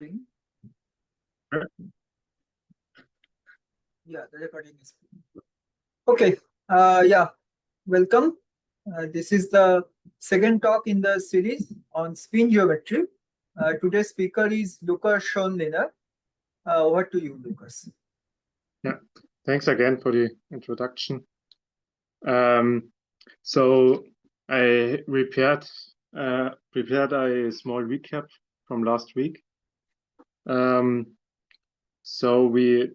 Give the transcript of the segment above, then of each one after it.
thing. Yeah, the recording is okay. Yeah, welcome. This is the second talk in the series on spin geometry. Today's speaker is Lukas Schönlinner. Over to you, Lukas. Yeah, thanks again for the introduction. So I prepared a small recap from last week. So we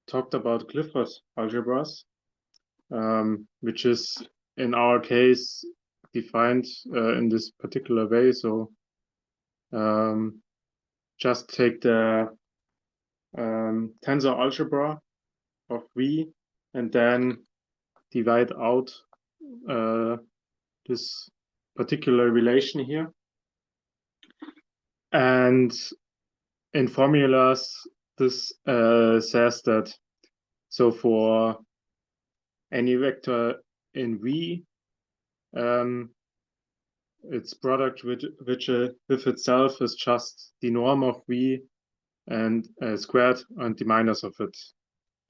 talked about Clifford algebras, which is in our case defined in this particular way. So just take the tensor algebra of V and then divide out this particular relation here. And in formulas, this says that so for any vector in V, its product with itself is just the norm of V and squared and the minus of it.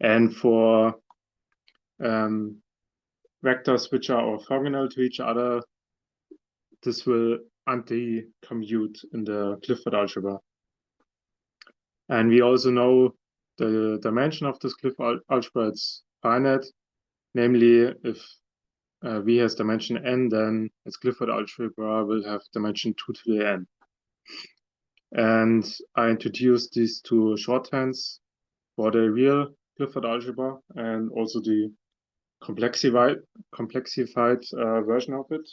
And for vectors which are orthogonal to each other, this will anti-commute in the Clifford algebra. And we also know the dimension of this Clifford algebra, it's finite. Namely, if V has dimension n, then its Clifford algebra will have dimension 2 to the n. And I introduced these two shorthands for the real Clifford algebra and also the complexified version of it.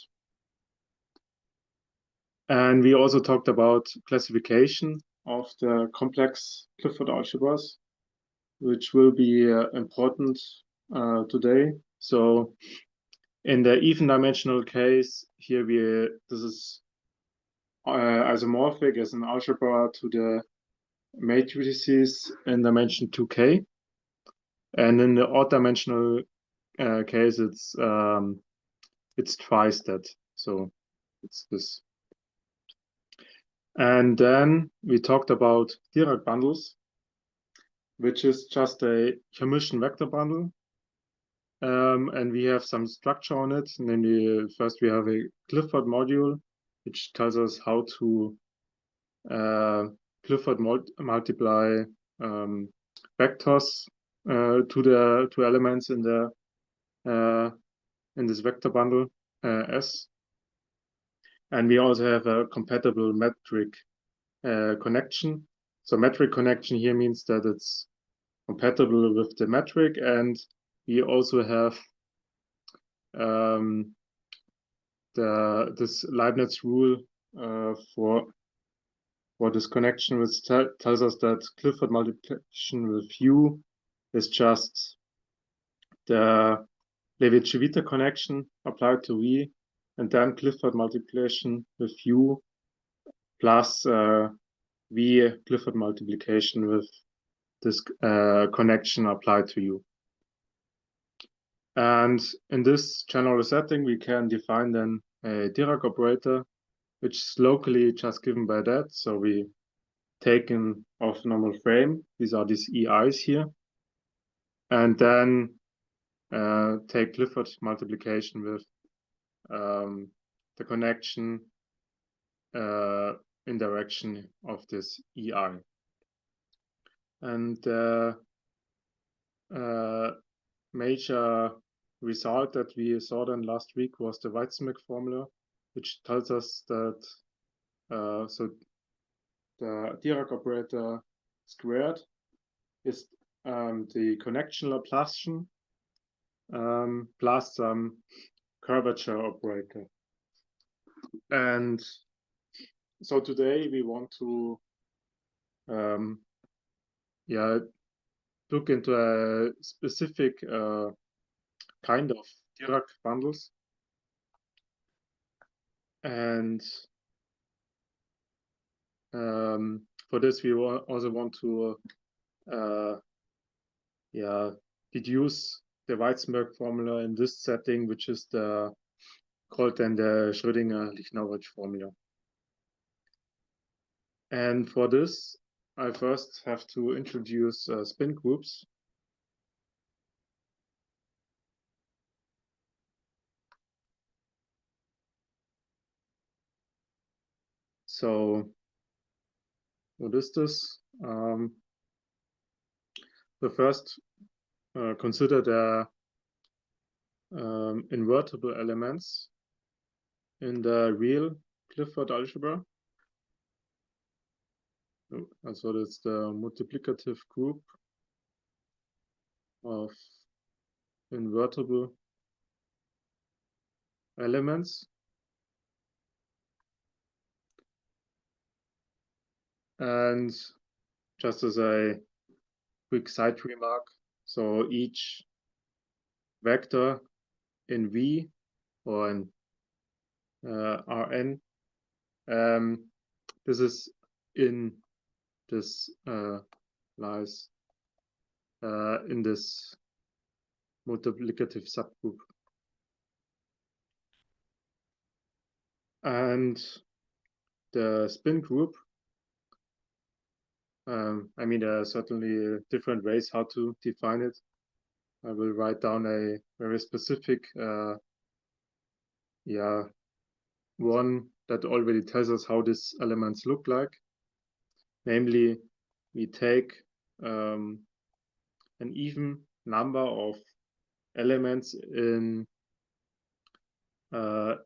And we also talked about classification of the complex Clifford algebras, which will be important today. So in the even dimensional case, here this is isomorphic as an algebra to the matrices in dimension 2k. And in the odd dimensional case, it's twice that. So it's this. And then we talked about dirac-bundles, which is just a Hermitian vector bundle. And we have some structure on it. Namely, first we have a Clifford module, which tells us how to Clifford multiply vectors to the two elements in this vector bundle S. And we also have a compatible metric connection. So metric connection here means that it's compatible with the metric, and we also have this Leibniz rule for this connection, which tells us that Clifford multiplication with U is just the Levi-Civita connection applied to V, and then Clifford multiplication with U plus V Clifford multiplication with this connection applied to U. And in this general setting, we can define then a Dirac operator, which is locally just given by that. So we take an off-normal frame. These are these EIs here. And then take Clifford multiplication with the connection in direction of this EI. And the major result that we saw then last week was the Weitzenböck formula, which tells us that so the Dirac operator squared is the connection Laplacian plus some curvature operator. And so today we want to look into a specific kind of Dirac bundles. And for this, we also want to deduce the Weitzenböck formula in this setting, which is called then the Schrödinger-Lichnerowicz formula. And for this, I first have to introduce spin groups. So what is this? The first, consider the invertible elements in the real Clifford algebra. And so that's the multiplicative group of invertible elements. And just as a quick side remark, so each vector in V or in Rn, this is in this lies in this multiplicative subgroup. And the spin group, I mean, there are certainly different ways how to define it. I will write down a very specific one that already tells us how these elements look like. Namely, we take an even number of elements in Rn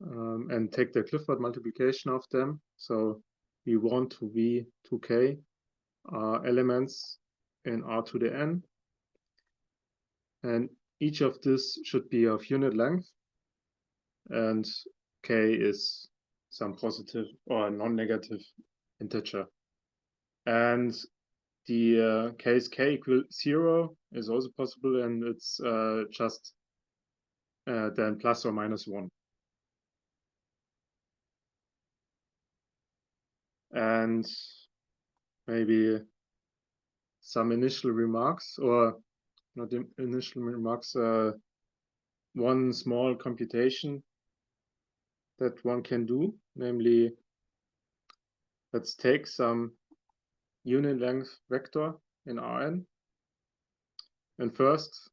and take the Clifford multiplication of them. So V1 to V to K are elements in R to the N. And each of this should be of unit length. And K is some positive or non-negative integer. And the case K equals 0 is also possible, and it's just then plus or minus 1. And maybe some initial remarks, or not initial remarks, one small computation that one can do, namely, let's take some unit length vector in Rn, and first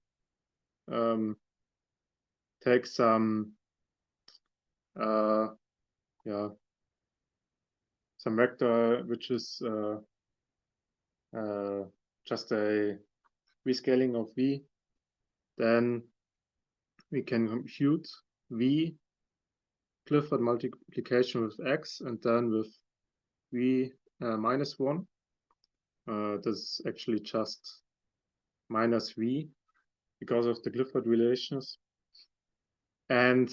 take some some vector which is just a rescaling of V. Then we can compute V Clifford multiplication with X and then with V minus 1. This is actually just minus V because of the Clifford relations. And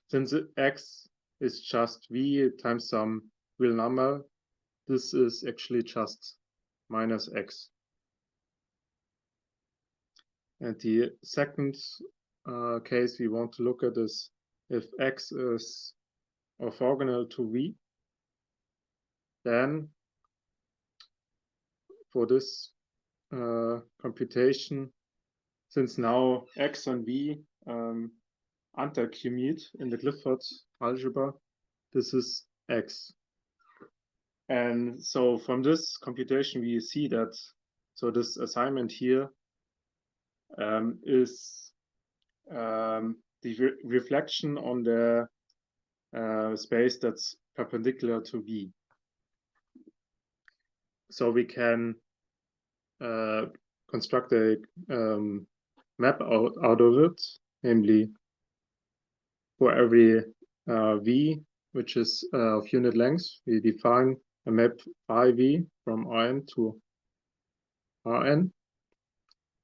since X is just V times some real number, this is actually just minus X. And the second case we want to look at is if X is orthogonal to V, then for this computation, since now X and V anti-commute in the Clifford algebra, this is X. And so from this computation, we see that, so this assignment here is the reflection on the space that's perpendicular to V. So we can construct a map out of it, namely for every V, which is of unit length, we define a map phi V from Rn to Rn,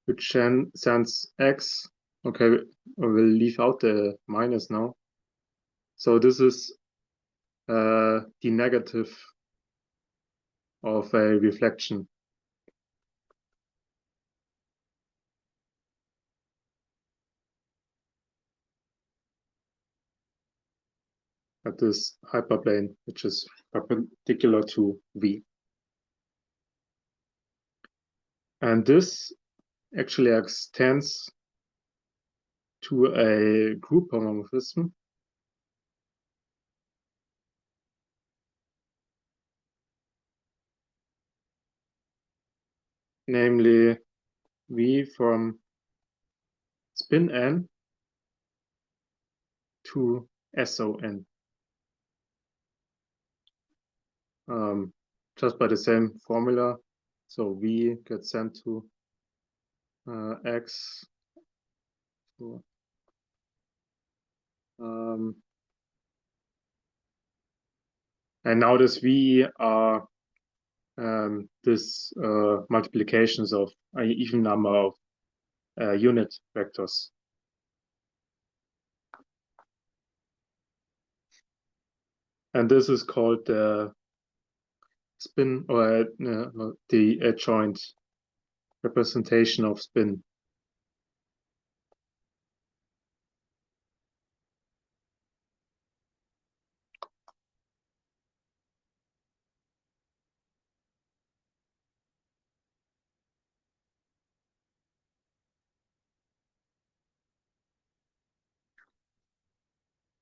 which then sends X. Okay, I will leave out the minus now. So this is the negative of a reflection. At this hyperplane, which is perpendicular to V. And this actually extends to a group homomorphism. namely V from spin n to SON. Just by the same formula. So V gets sent to X. So, and now this V are this multiplications of an even number of unit vectors. And this is called the spin, or the adjoint representation of spin.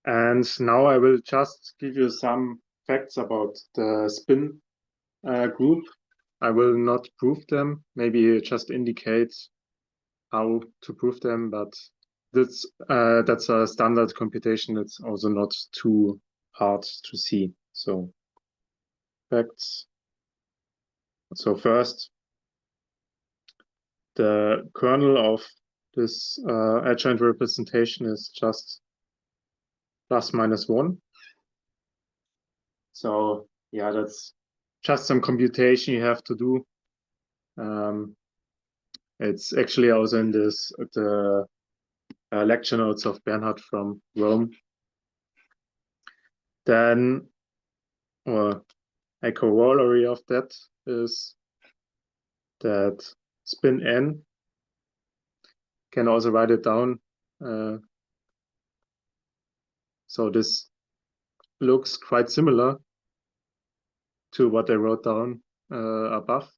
And now I will just give you some facts about the spin group. I will not prove them, maybe just indicate how to prove them, but that's a standard computation. It's also not too hard to see. So facts. So first, the kernel of this adjoint representation is just ±1. So yeah, that's just some computation you have to do. It's actually also in the lecture notes of Bernhard from Rome. Then, or a corollary of that is that spin n can also write it down. So this looks quite similar to what I wrote down above.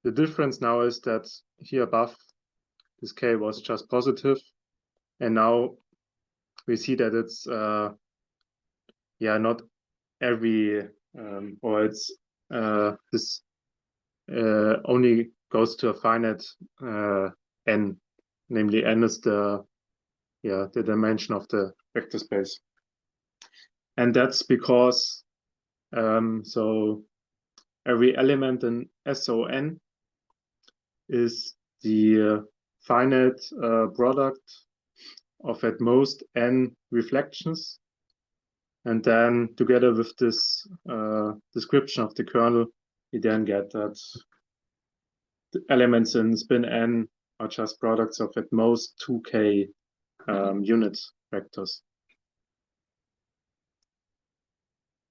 The difference now is that here above, this k was just positive, and now we see that it's not every or it's this only goes to a finite n, namely n is the dimension of the vector space, and that's because so every element in SON is the finite product of at most n reflections, and then together with this description of the kernel, you then get that the elements in spin n are just products of at most 2k unit vectors.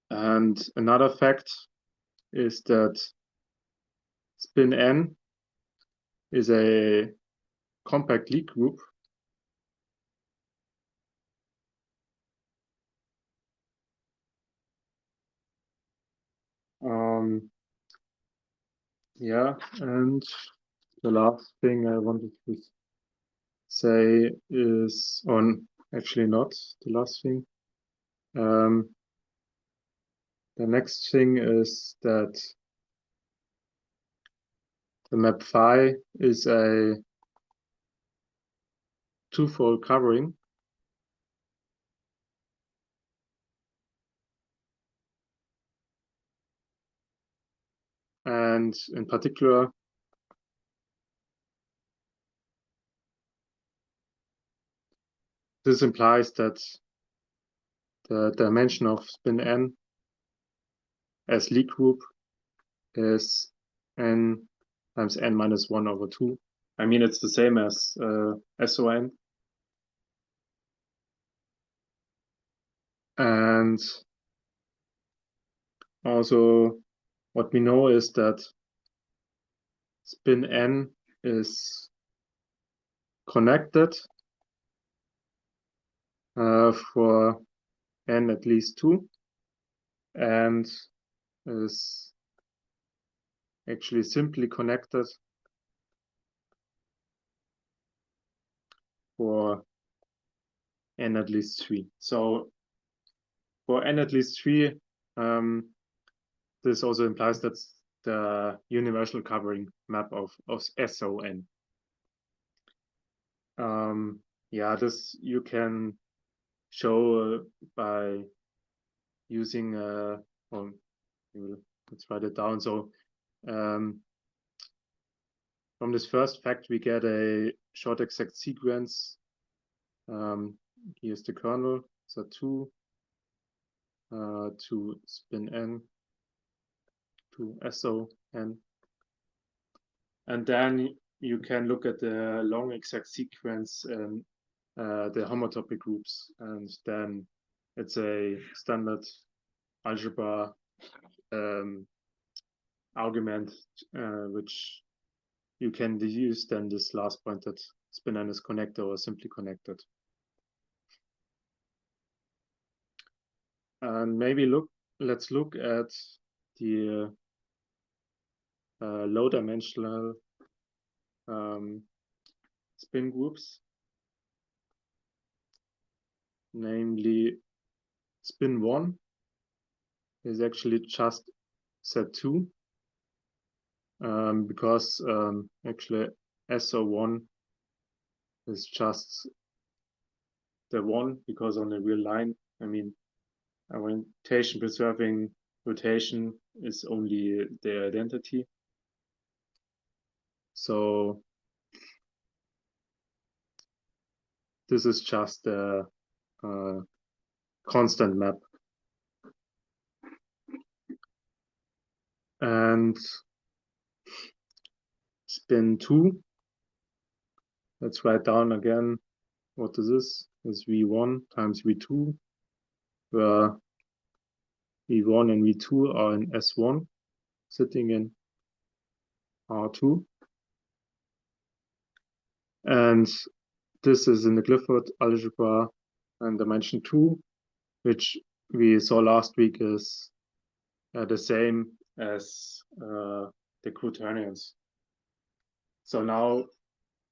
And another fact is that spin n is a compact Lie group. Yeah, and the last thing I wanted to say is actually not the last thing. The next thing is that the map phi is a twofold covering. And in particular, this implies that the dimension of spin n as Lie group is n times n minus 1 over 2. I mean, it's the same as SON. And also what we know is that spin n is connected for n at least 2 and is actually simply connected for n at least 3. So for n at least 3, this also implies that's the universal covering map of SON. Yeah, this you can show by using let's write it down. So from this first fact, we get a short exact sequence. Here's the kernel, so 2 to spin n to SON. And then you can look at the long exact sequence and the homotopy groups, and then it's a standard algebra argument, which you can use then this last point that spin n is connected or simply connected. And maybe let's look at the low dimensional spin groups, namely spin 1 is actually just set 2, because actually SO1 is just the 1, because on the real line, I mean, orientation preserving rotation is only the identity. So this is just a constant map. And spin 2, let's write down again what this is V1 times V2, where V1 and V2 are in S1, sitting in R2. And this is in the Clifford algebra and dimension 2, which we saw last week is the same as the quaternions. So now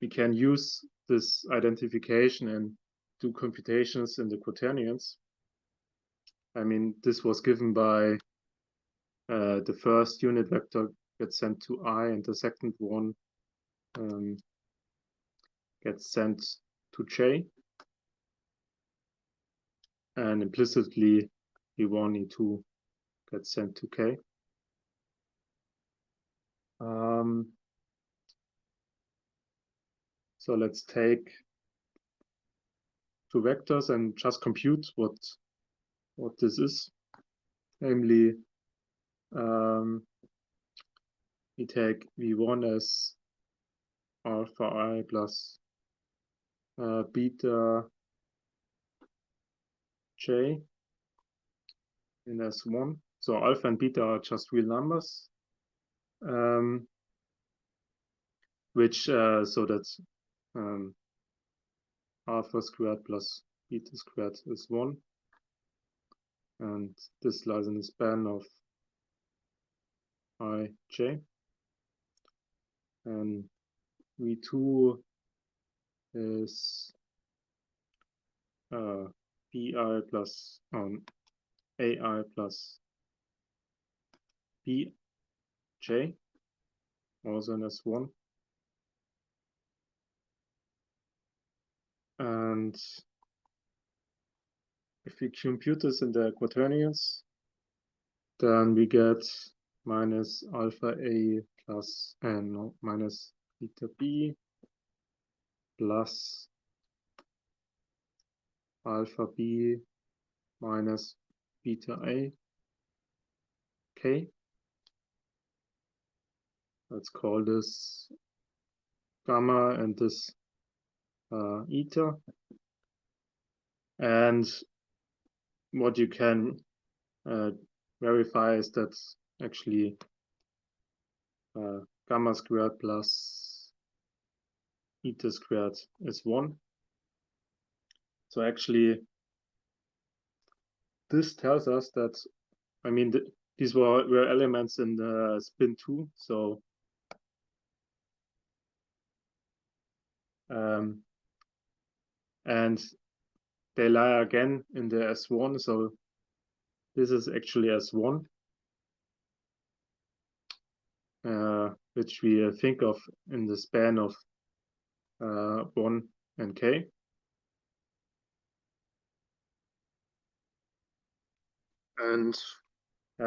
we can use this identification and do computations in the quaternions. I mean, this was given by the first unit vector gets sent to I, and the second one gets sent to J. And implicitly, E1, E2 gets sent to K. So let's take two vectors and just compute what this is. Namely, we take V1 as alpha I plus beta J in S1. So alpha and beta are just real numbers, which so that alpha squared plus beta squared is 1. And this lies in the span of ij. And V2 is bi plus ai plus bj, also in S1. And if we compute this in the quaternions, then we get minus alpha a plus minus beta b plus alpha b minus beta a k. Let's call this gamma and this eta. And what you can verify is that actually gamma squared plus eta squared is 1. So actually, this tells us that, I mean, these were elements in the spin 2. So and they lie again in the S1. So this is actually S1. which we think of in the span of 1 and k. And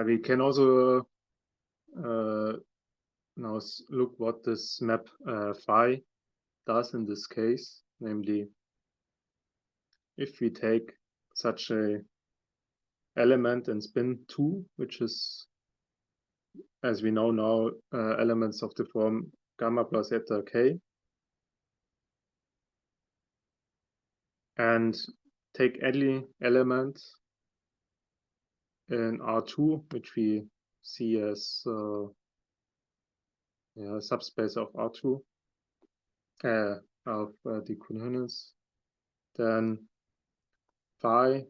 we can also now look what this map phi does in this case, namely if we take such a element in spin 2, which is, as we know now, elements of the form gamma plus eta k, and take any element in R2, which we see as subspace of R2 of the coherence, then phi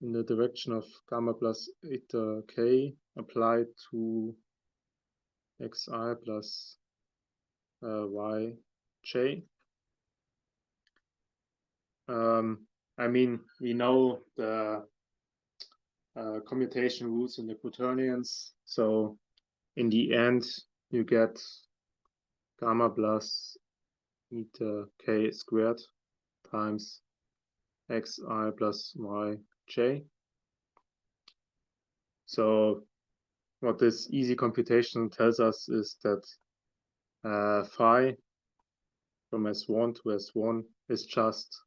in the direction of gamma plus eta k applied to xi plus yj. I mean, we know the commutation rules in the quaternions, so in the end you get gamma plus eta k squared times xi plus yj. So what this easy computation tells us is that phi from S1 to S1 is just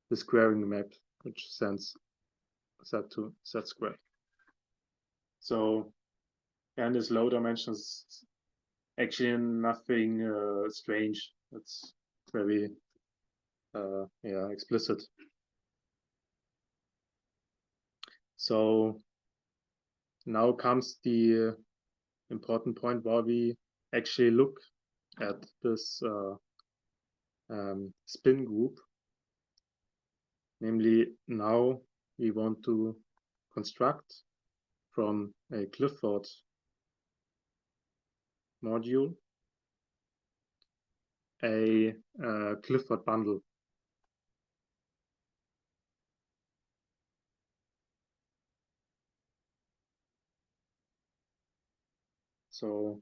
the squaring map, which sends z to z squared. So, and this low dimension is actually nothing strange. It's very explicit. So now comes the important point where we actually look at this spin group. Namely, now we want to construct from a Clifford module a Clifford bundle. So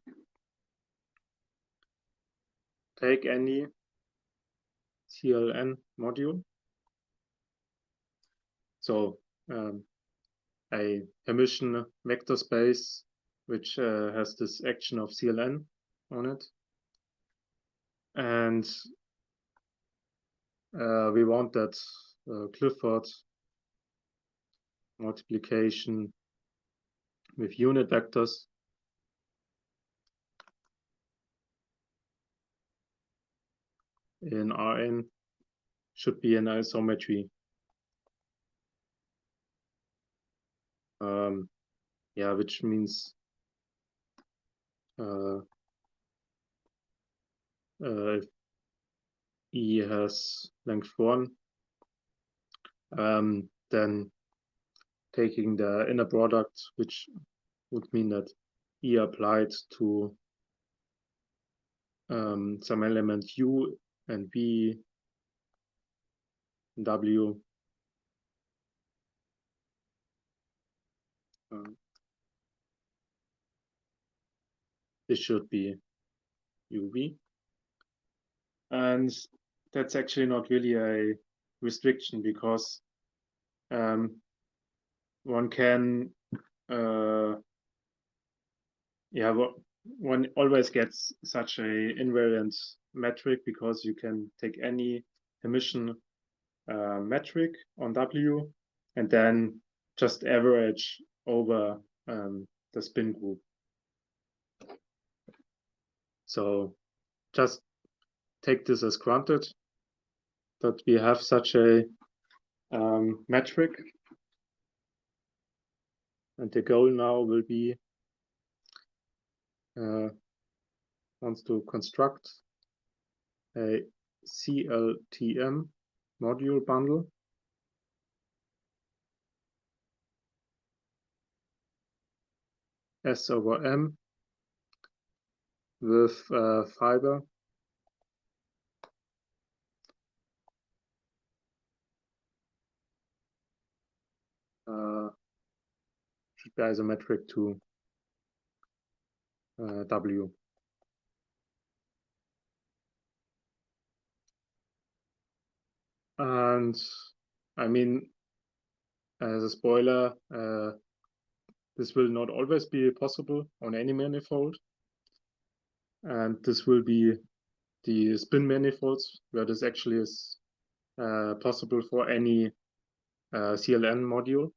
take any CLN module. So a Hermitian vector space which has this action of CLN on it. And we want that Clifford multiplication with unit vectors in Rn should be an isometry. Which means if E has length 1, then taking the inner product, which would mean that E applied to some element U and V, W, this should be UV. And that's actually not really a restriction, because one can one always gets such a invariant metric, because you can take any Hermitian metric on W and then just average over the spin group. So just take this as granted that we have such a metric, and the goal now will be wants to construct a CLTM module bundle S over M with fiber should be isometric to W. And I mean, as a spoiler, this will not always be possible on any manifold. And this will be the spin manifolds, where this actually is possible for any CLN module.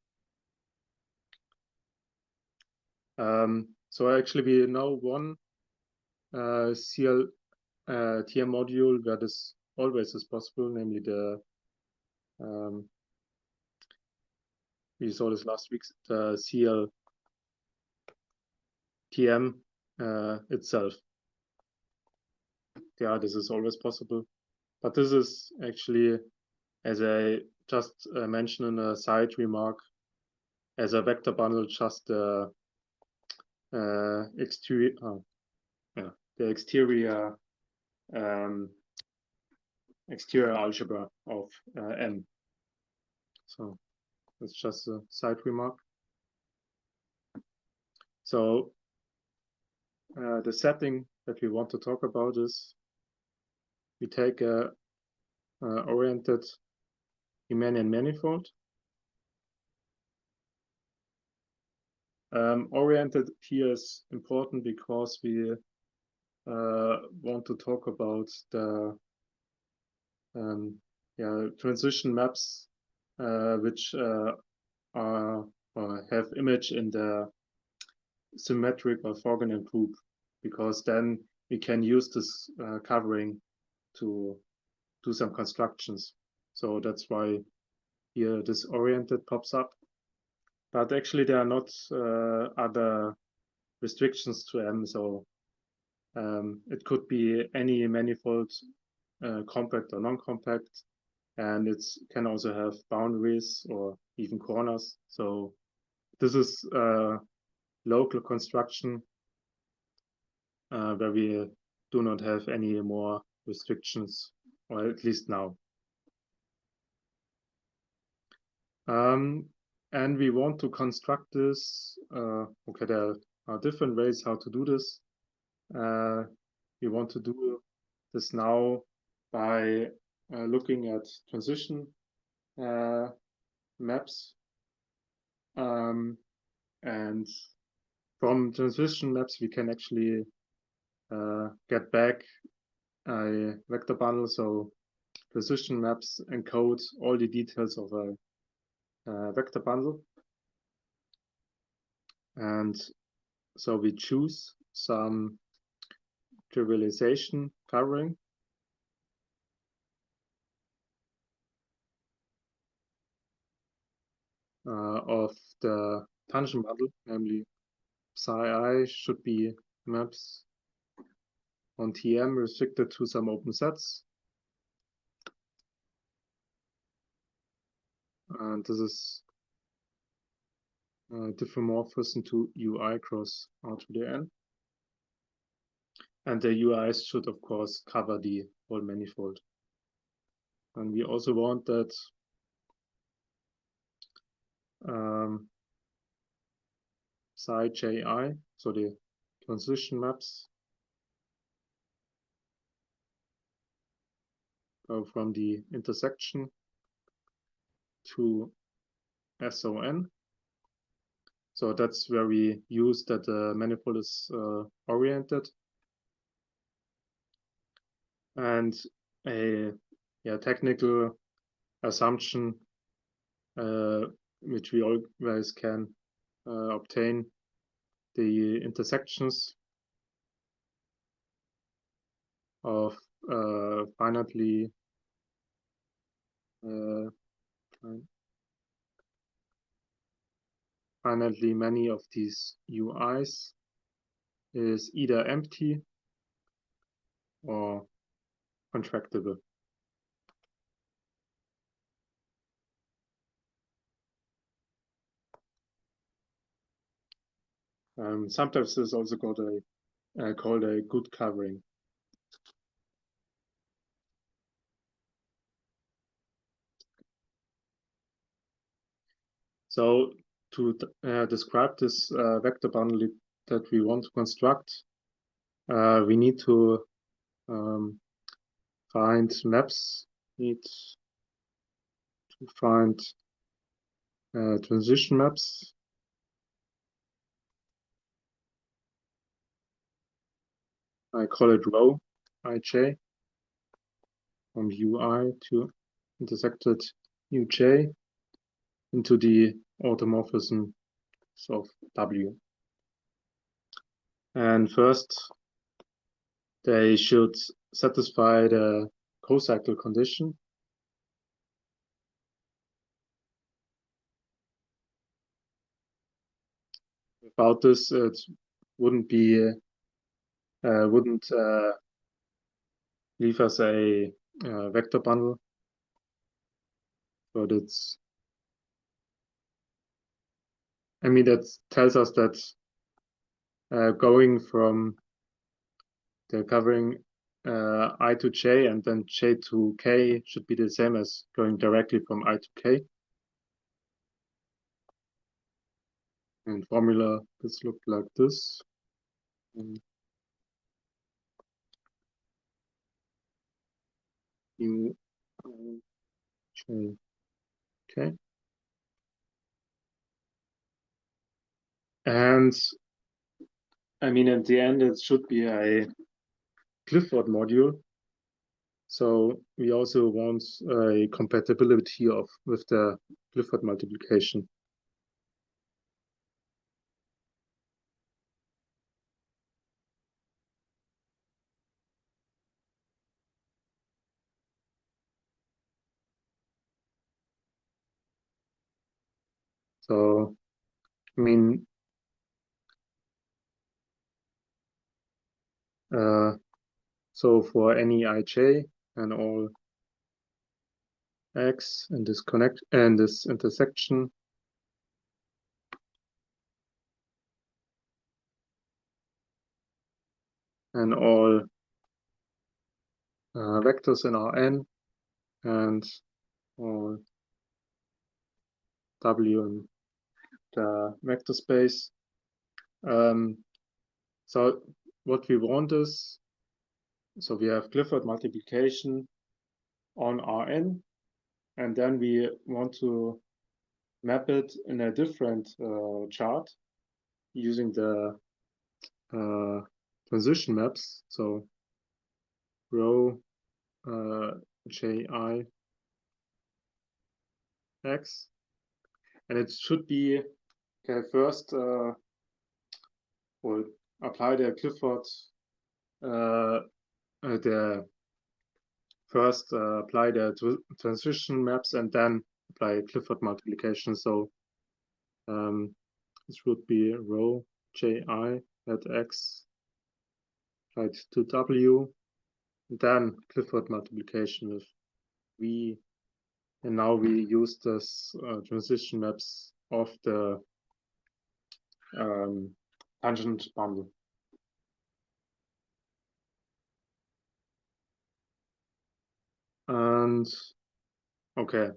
So actually we know one TM module where this always is possible, namely the we saw this last week, the CLTM itself. Yeah, this is always possible. But this is actually, as I just mentioned in a side remark, as a vector bundle, just the exterior exterior algebra of M. So that's just a side remark. So the setting that we want to talk about is we take a oriented Riemannian manifold. Oriented here is important because we want to talk about the transition maps which are have image in the symmetric orthogonal group, because then we can use this covering to do some constructions. So that's why here this oriented pops up. But actually there are not other restrictions to M. So it could be any manifold, compact or non-compact, and it can also have boundaries or even corners. So this is a local construction where we do not have any more restrictions, or at least now. And we want to construct this. Okay, there are different ways how to do this. We want to do this now by looking at transition maps. And from transition maps, we can actually get back a vector bundle. So transition maps encode all the details of a vector bundle. And so we choose some trivialization covering. Of the tangent bundle, namely psi I should be maps on TM restricted to some open sets. And this is diffeomorphism to UI cross R to the N. And the UIs should, of course, cover the whole manifold. And we also want that psi ji, so the transition maps, go from the intersection to SON. So that's where we use that the manifold is oriented. And a technical assumption which we always can obtain the intersections of finitely many of these UIs is either empty or contractible. Sometimes this is also called a good covering. So to describe this vector bundle that we want to construct, we need to find maps, need to find transition maps. I call it rho ij from ui to intersected uj into the automorphism of w. And first, they should satisfy the co-cycle condition. Without this, it wouldn't be wouldn't leave us a vector bundle. But it's, I mean, that tells us that going from the covering I to j and then j to k should be the same as going directly from I to k. In formula, this looked like this. U j k. And I mean, at the end, it should be a Clifford module. So we also want a compatibility with the Clifford multiplication. So, I mean, so for any ij and all x in this this intersection, and all vectors in Rn, and all w in the vector space. So what we want is, so we have Clifford multiplication on Rn, and then we want to map it in a different chart using the transition maps. So rho ji x, and it should be, okay, first we'll apply the Clifford apply the transition maps and then apply Clifford multiplication. So this would be rho ji at x applied to w, then Clifford multiplication with v, and now we use this transition maps of the tangent bundle. And okay,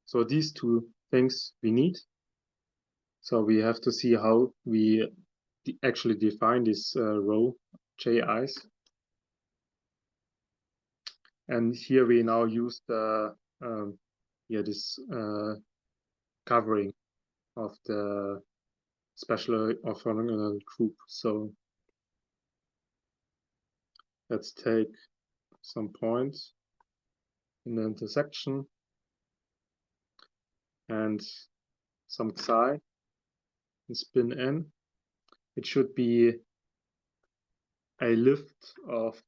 so these two things we need. So we have to see how we actually define this rho ji's. And here we now use the this covering of the special orthogonal group. So let's take some points in the intersection and some psi and spin n. It should be a lift of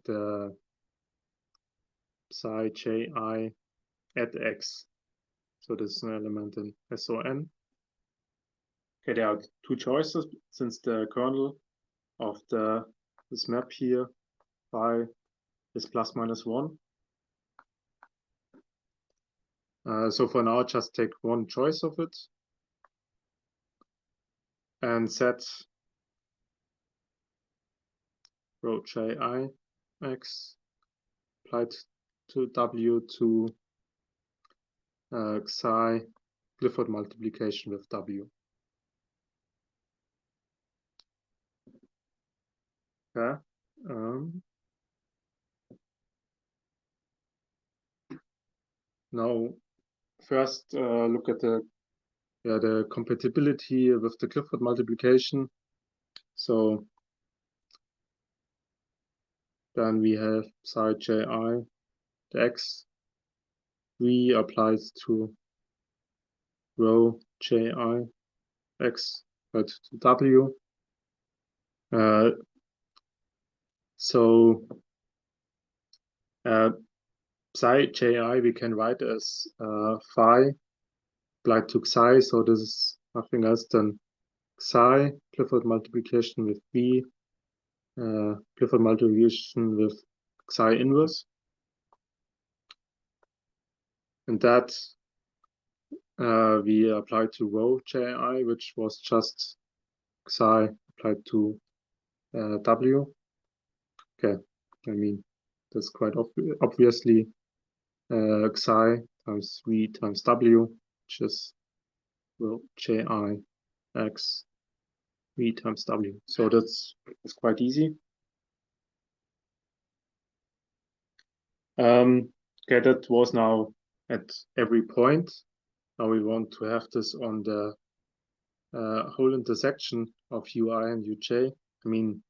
the psi ji at x. So this is an element in SON. Okay, there are two choices since the kernel of this map here phi is plus minus 1. So for now, just take one choice of it and set rho ji x applied to w to psi Clifford multiplication with w. Yeah. Now, first look at the compatibility with the Clifford multiplication. So then we have psi ji, the x v applies to rho ji x but to w. So psi ji we can write as phi applied to psi. So this is nothing else than psi Clifford multiplication with v, Clifford multiplication with psi inverse. And that we applied to rho ji, which was just psi applied to w. Okay, I mean, that's quite obviously psi times v times w, which is rho ji x v times w. So that's quite easy. Okay, that was now at every point. Now we want to have this on the whole intersection of ui and uj. I mean,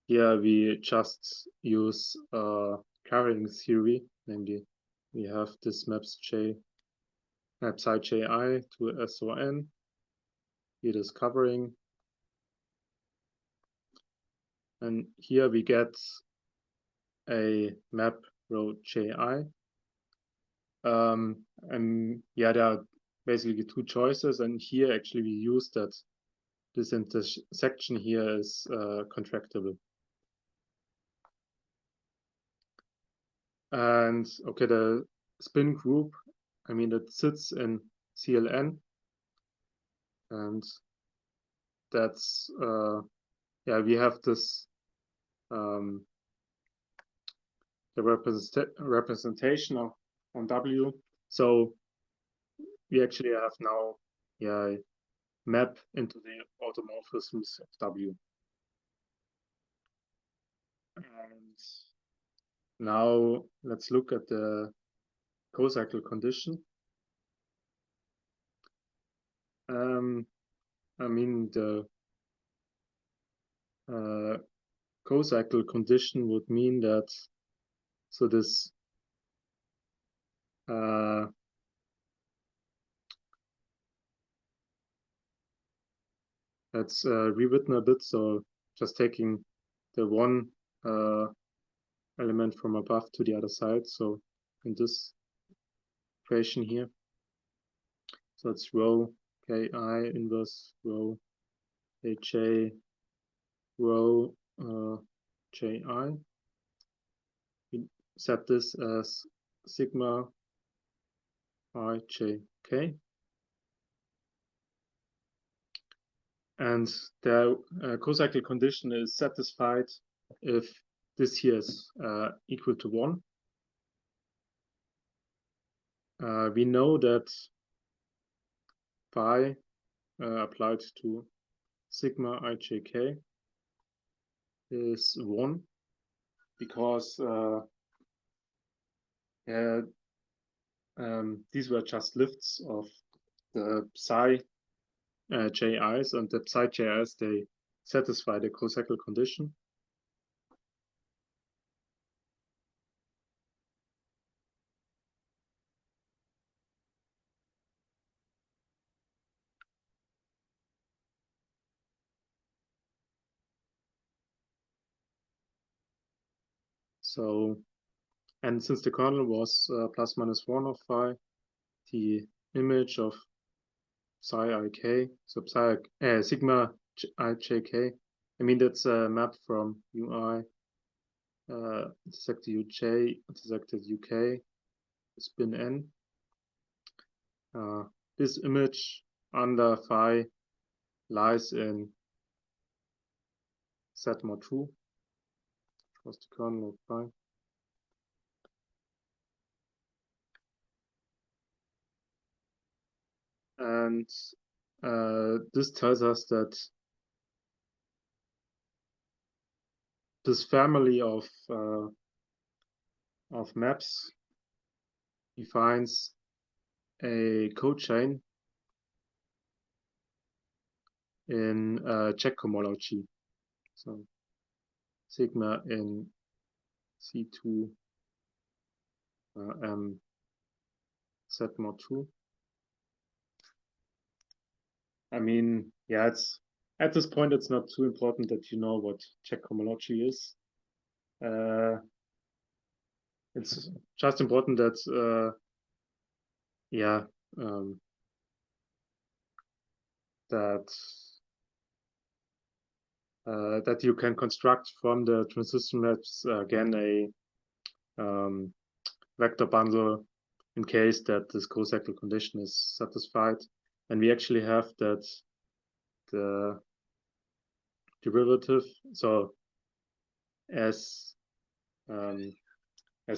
here we just use carrying theory, namely we have this maps psi ji to SON. It is covering, and here we get a map rho ji. And yeah, there are basically two choices, and here actually we use that this intersection here is contractible. And okay, the spin group, I mean, it sits in CLN, and that's yeah, we have this the representation of on W. So we actually have now map into the automorphisms of W. And now let's look at the co-cycle condition. I mean, the co-cycle condition would mean that, so this let's rewritten a bit. So just taking the one element from above to the other side. So in this equation here, so it's rho ki inverse rho aj rho ji. We set this as sigma I j k. And the co-cycle condition is satisfied if this here is equal to 1. We know that phi applied to sigma ijk is 1 because these were just lifts of the psi ji's, and the psi ji's, they satisfy the co-cycle condition. So, and since the kernel was plus minus 1 of phi, the image of psi ik, so psi sigma ijk, I mean that's a map from ui intersected uj intersected uk spin n. This image under phi lies in set mod 2, which was the kernel of phi. And this tells us that this family of maps defines a cochain in check homology. So sigma in C2 M Z mod 2. I mean, yeah, it's at this point it's not too important that you know what check homology is. It's just important that that you can construct from the transition maps again a vector bundle in case that this co-cycle condition is satisfied. And we actually have that the derivative, so as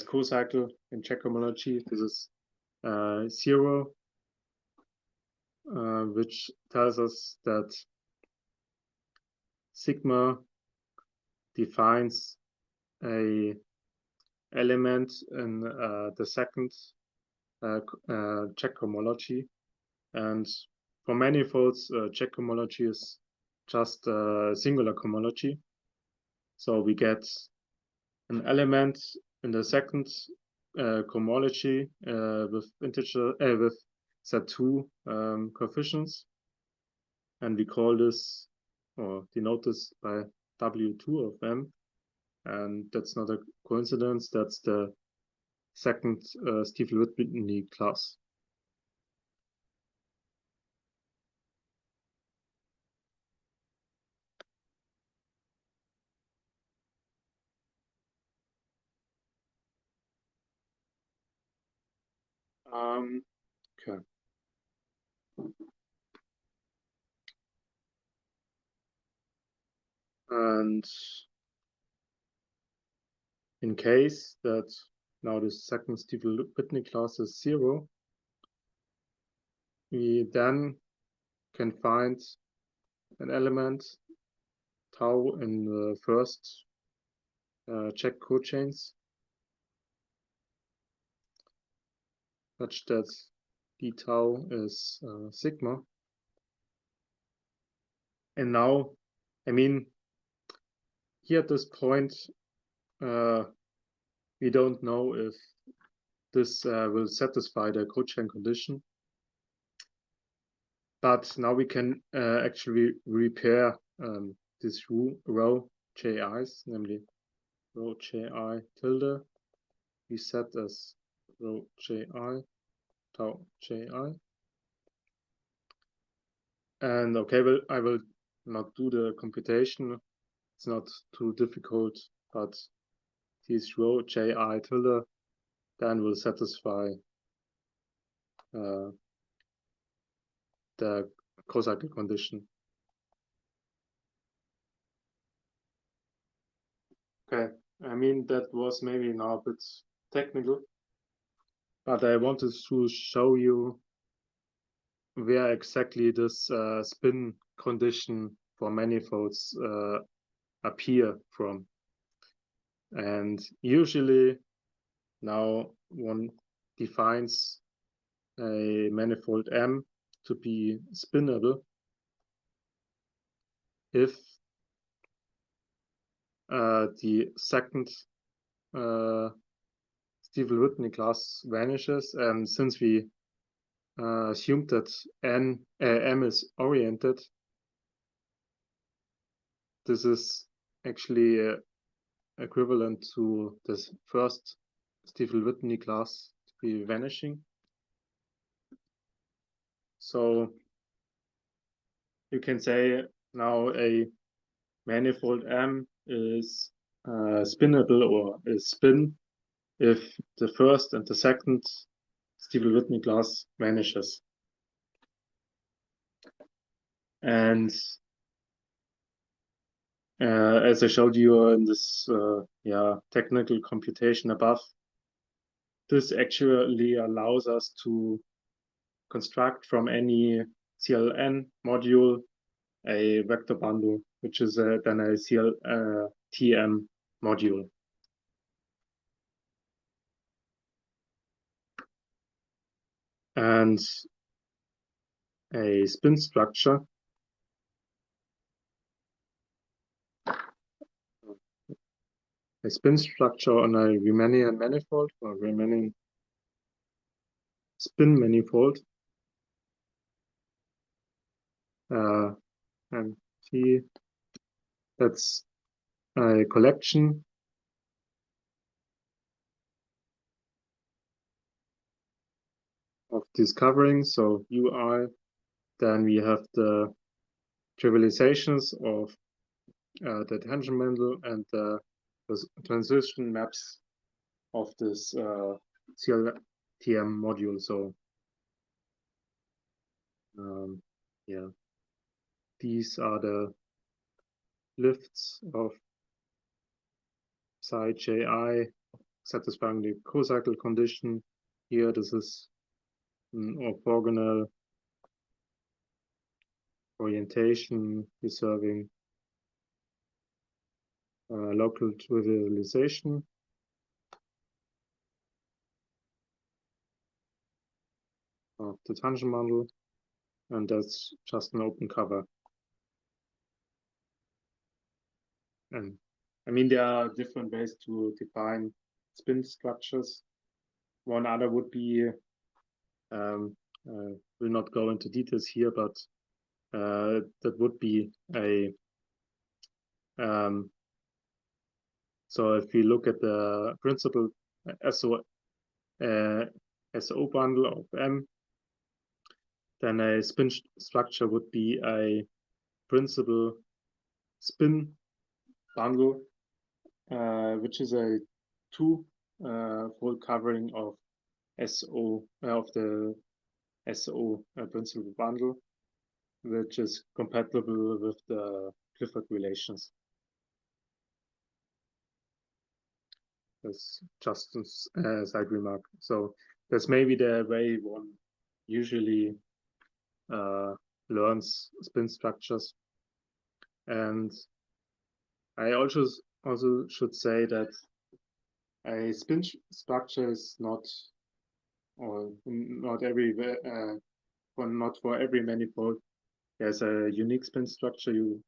co-cycle in check homology, this is 0, which tells us that sigma defines a element in the second check homology, and for manifolds check homology is just singular cohomology. So we get an element in the second cohomology with integer with Z2 coefficients, and we call this or denote this by W2 of M, and that's not a coincidence. That's the second Stiefel-Whitney class. Okay. And in case that now the second Stiefel-Whitney class is 0, we then can find an element tau in the first check cochains such that d tau is sigma. And now, I mean, here at this point, we don't know if this will satisfy the cochain condition. But now we can actually repair this row ji's, namely row ji tilde, we set as row ji, tau ji. And okay, well, I will not do the computation. It's not too difficult, but this row ji tilde then will satisfy the co-cycle condition. Okay, I mean, that was maybe now a bit technical, but I wanted to show you where exactly this spin condition for manifolds appear from. And usually now one defines a manifold M to be spinable if the second Stiefel-Whitney class vanishes, and since we assumed that M is oriented, this is actually equivalent to this first Stiefel-Whitney class to be vanishing. So you can say now a manifold M is spinable or is spin if the first and the second Stiefel-Whitney class vanishes. And as I showed you in this technical computation above, this actually allows us to construct from any CLN module a vector bundle, which is then a TM module. And a spin structure on a Riemannian manifold or Riemannian spin manifold. And see, that's a collection of these coverings. So UI, then we have the trivializations of the tangent bundle and the transition maps of this CLTM module. So yeah, these are the lifts of psi ji satisfying the co-cycle condition. Here, this is an orthogonal orientation preserving local trivialization. Of the tangent bundle, and that's just an open cover. And I mean, there are different ways to define spin structures. One other would be, will not go into details here, but that would be a, so if we look at the principal SO bundle of M, then a spin structure would be a principal spin bundle, which is a two-fold covering of SO of the SO principal bundle, which is compatible with the Clifford relations. That's just a side remark. So that's maybe the way one usually learns spin structures. And I also should say that a spin structure is not, or not for every manifold. There's a unique spin structure. You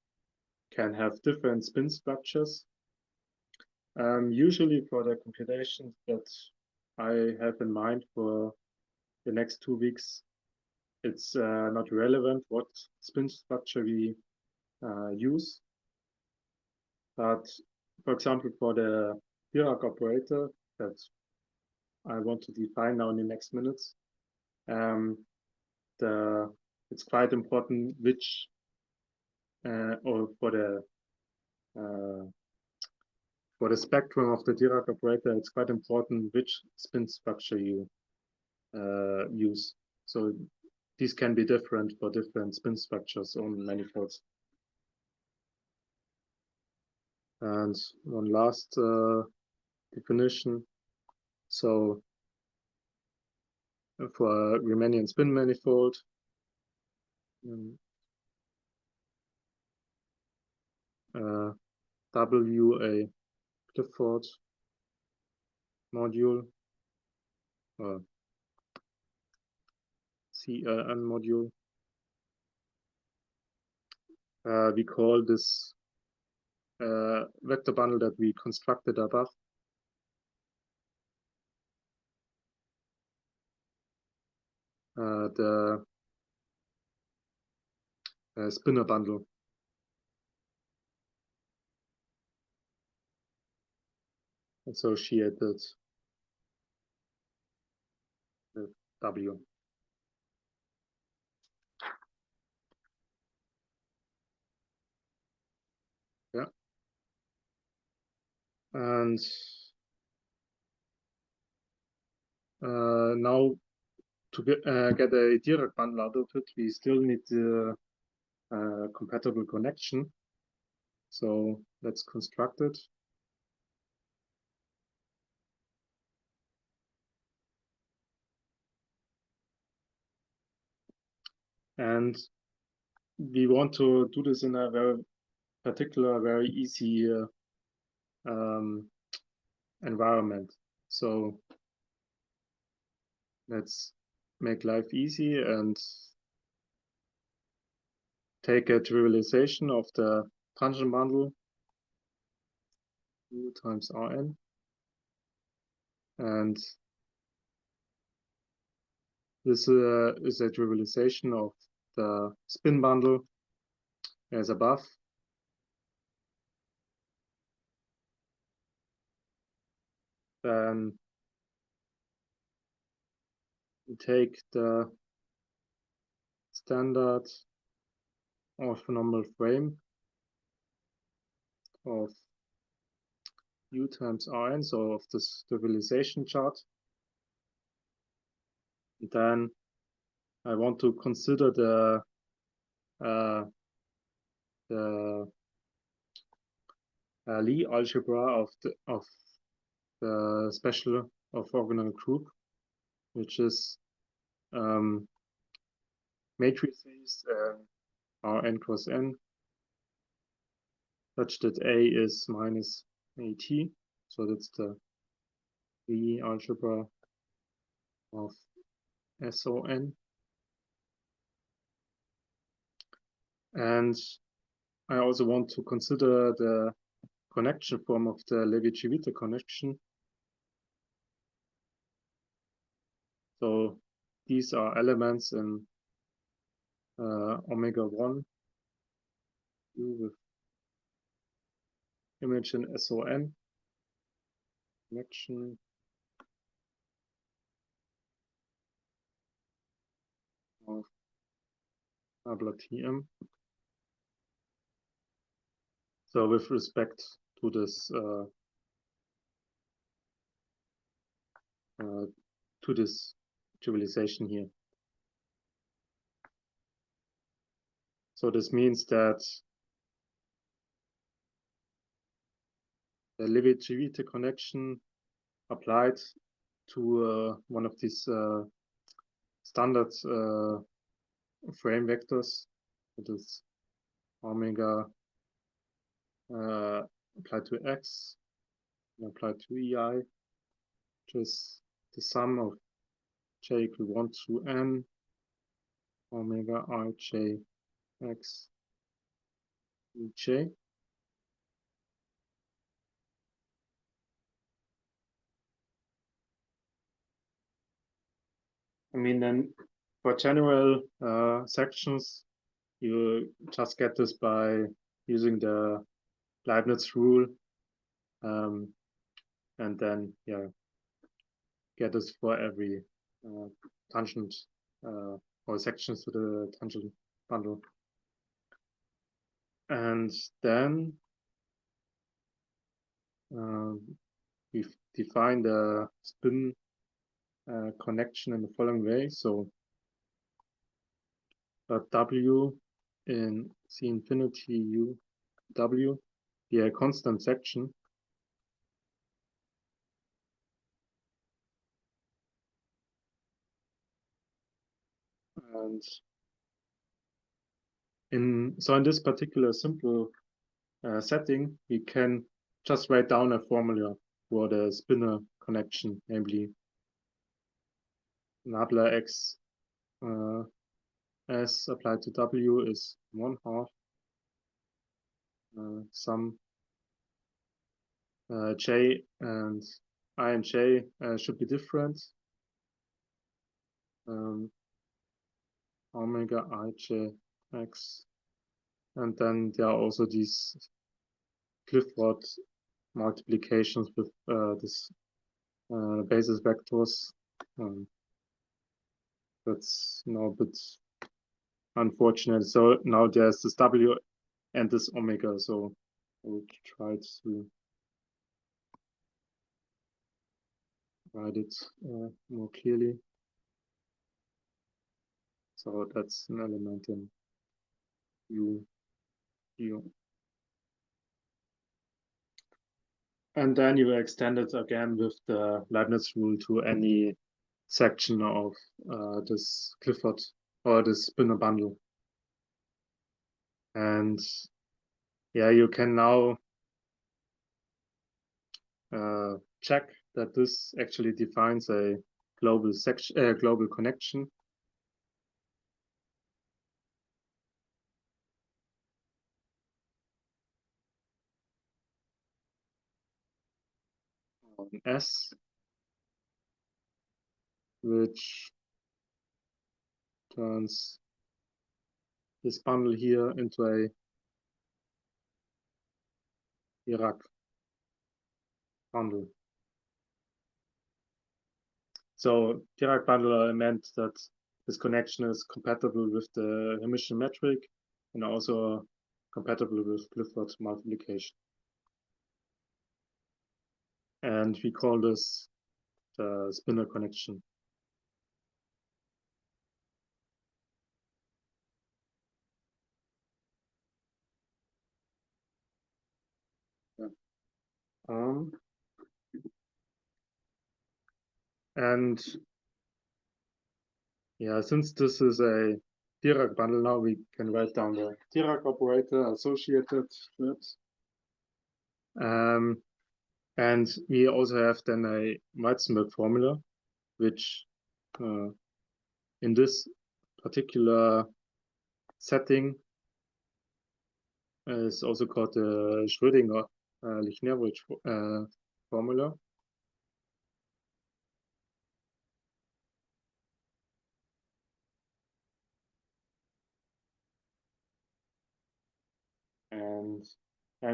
can have different spin structures. Usually for the computations that I have in mind for the next 2 weeks, it's not relevant what spin structure we use. But for example, for the Dirac operator that I want to define now in the next minutes, it's quite important which, or for the spectrum of the Dirac operator, it's quite important which spin structure you use. So these can be different for different spin structures on manifolds. And one last definition. So for a Riemannian spin manifold, W a Clifford module, CLN module. We call this vector bundle that we constructed above the spinner bundle. Associated with W. Yeah. And now to get a Dirac bundle out of it, we still need the compatible connection. So let's construct it. And we want to do this in a very particular, very easy environment. So let's make life easy and take a trivialization of the tangent bundle U times Rn, and this is a trivialization of the spin bundle as above. Then we take the standard orthonormal frame of U times Rn, so of this trivialization chart. And then I want to consider the Lie algebra of the special orthogonal group, which is matrices Rn cross n such that A is minus AT. So that's the Lie algebra of SON. And I also want to consider the connection form of the Levi-Civita connection. So these are elements in omega 1 U with image in SON connection of Abla TM. So with respect to this trivialization here. So this means that the Levi-Civita connection applied to one of these standard frame vectors, that is omega applied to x and applied to EI, which is the sum of j equal 1 to n omega ij x ej. I mean, then for general sections, you just get this by using the Leibniz rule, and then get this for every tangent or sections to the tangent bundle. And then we define the spin connection in the following way. So W in C infinity U W be a constant section. And in this particular simple setting, we can just write down a formula for the spinor connection, namely nabla x s applied to W is 1/2 sum j and I and j should be different. Omega ij x, and then there are also these Clifford multiplications with this basis vectors. That's now a bit unfortunate. So now there's this W and this omega. So I will try to write it more clearly. So that's an element in U. And then you extend it again with the Leibniz rule to any section of this Clifford or this spinor bundle. And you can now check that this actually defines a global global connection. On S, which turns this bundle here into a dirac-bundle. So dirac-bundle meant that this connection is compatible with the Hermitian metric and also compatible with Clifford multiplication. And we call this the spinor connection. And yeah, since this is a Dirac bundle, now we can write down the Dirac operator associated to it. And we also have then a Weitzenböck formula, which in this particular setting is also called the Schrödinger-Lichnerowicz formula. And I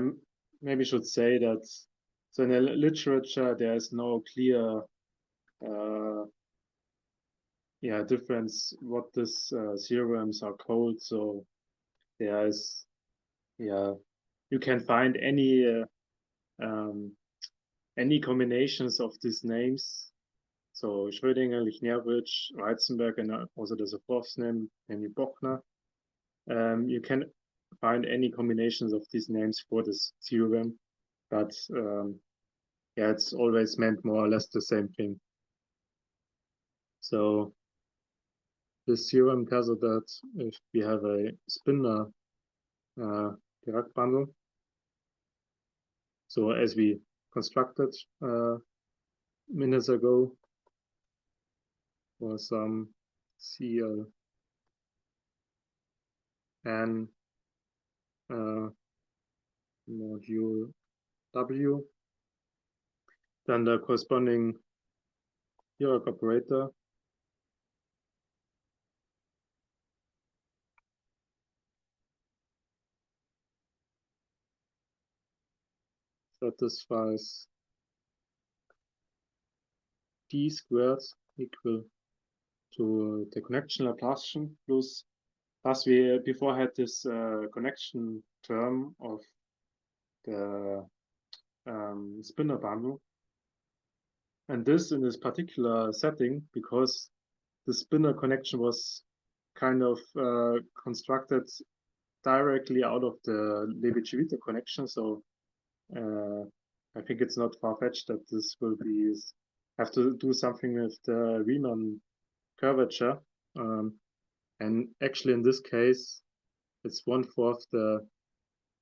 maybe should say that so in the literature there is no clear difference what these theorems are called. So there is you can find any combinations of these names. So Schrödinger, Lichnerowicz, Weitzenböck, and also there's a fourth name, namely Bochner. You can find any combinations of these names for this theorem, but it's always meant more or less the same thing. So this theorem tells us that if we have a spinor Dirac bundle, so as we constructed minutes ago for some CL n module W, then the corresponding Dirac operator satisfies d squared equal to the connection Laplacian plus we before had this connection term of the spinor bundle, and this in this particular setting, because the spinor connection was kind of constructed directly out of the Levi-Civita connection, so I think it's not far-fetched that this will have to do something with the Riemann curvature, and actually in this case it's 1/4 the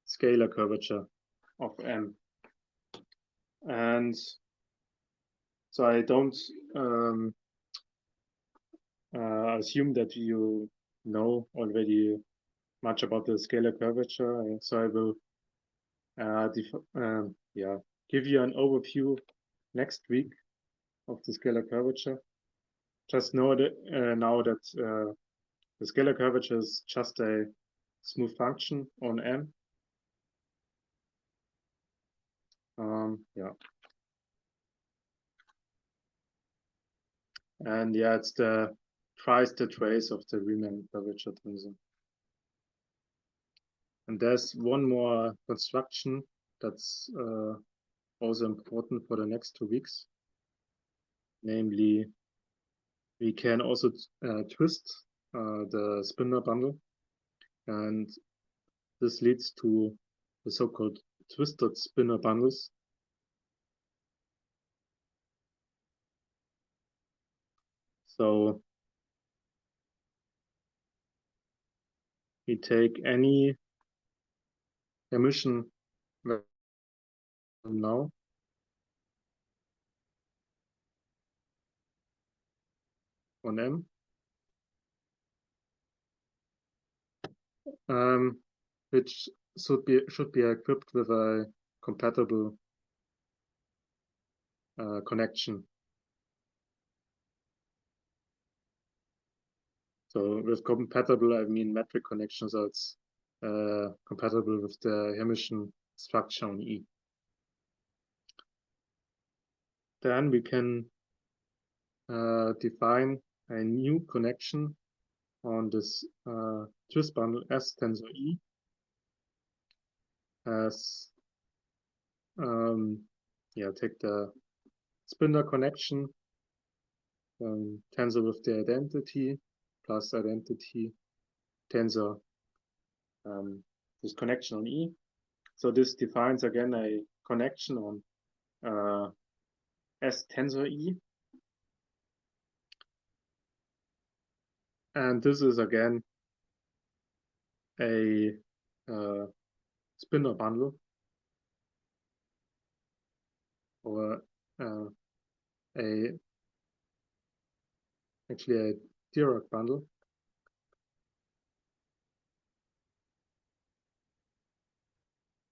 scalar curvature of M. And so I don't assume that you know already much about the scalar curvature, so I will give you an overview next week of the scalar curvature. Just know that now that the scalar curvature is just a smooth function on M. And it's twice the trace of the Riemann curvature tensor. And there's one more construction that's also important for the next 2 weeks. Namely, we can also twist the spinor bundle, and this leads to the so-called twisted spinor bundles. So we take any emission now on M. Which should be equipped with a compatible connection. So with compatible, I mean metric connection, so it's compatible with the Hermitian structure on E. Then we can define a new connection on this twist bundle S tensor E as take the spinner connection, tensor with the identity plus identity tensor, this connection on E. So this defines again a connection on S tensor E. And this is again a spinner bundle, or actually a dirac bundle.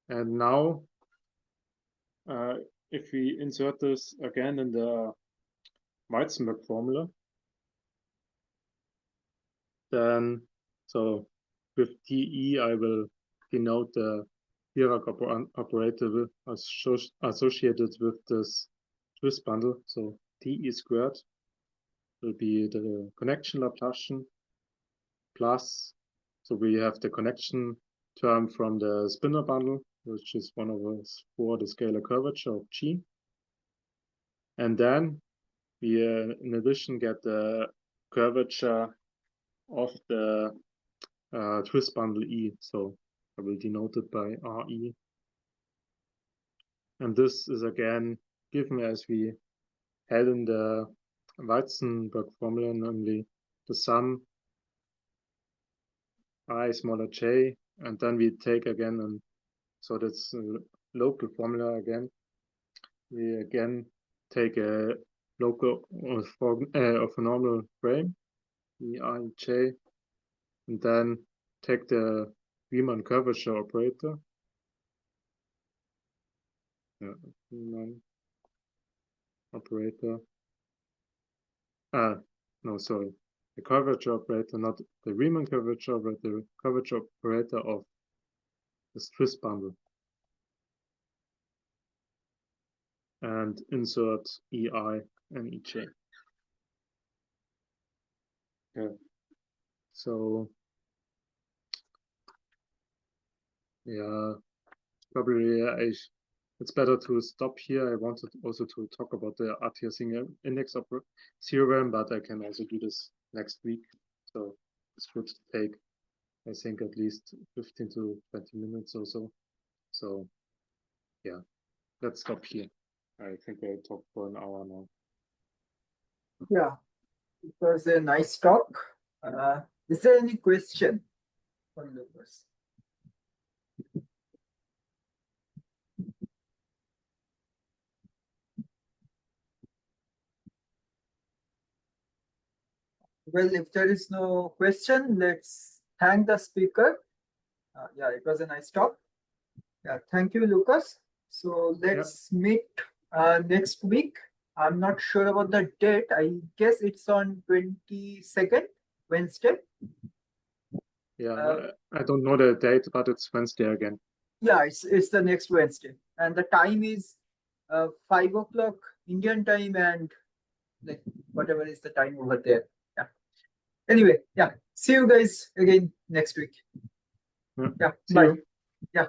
And now, if we insert this again in the Weitzenböck formula, then so with DE I will denote the Dirac operator associated with this twist bundle. So DE squared will be the connection Laplacian plus, so we have the connection term from the spinner bundle, which is 1/4 the scalar curvature of G. And then we in addition get the curvature of the twist bundle E. So I will denote it by RE. And this is again given as we had in the Weitzenböck formula, namely the sum I smaller j, and then we take again, and so that's a local formula again. We again take a local of a normal frame, EIJ, and then take the Riemann curvature operator. Riemann operator. No, sorry. The curvature operator, not the Riemann curvature, but the curvature operator of this twist bundle. And insert EI and EJ. Okay. So yeah, probably it's better to stop here. I wanted also to talk about the Atiyah-Singer index theorem, but I can also do this next week. So this would take, I think, at least 15 to 20 minutes or so. So yeah, let's stop here. I think I talked for an hour now. Yeah, it was a nice talk. Is there any question for Lukas? Well, if there is no question, let's thank the speaker. Yeah, it was a nice talk. Yeah, thank you, Lukas. So let's meet next week. I'm not sure about the date. I guess it's on 22nd, Wednesday. Yeah, I don't know the date, but it's Wednesday again. Yeah, it's the next Wednesday, and the time is 5 o'clock Indian time, and like whatever is the time over there. Yeah. Anyway, yeah. See you guys again next week. Yeah. Bye. Yeah.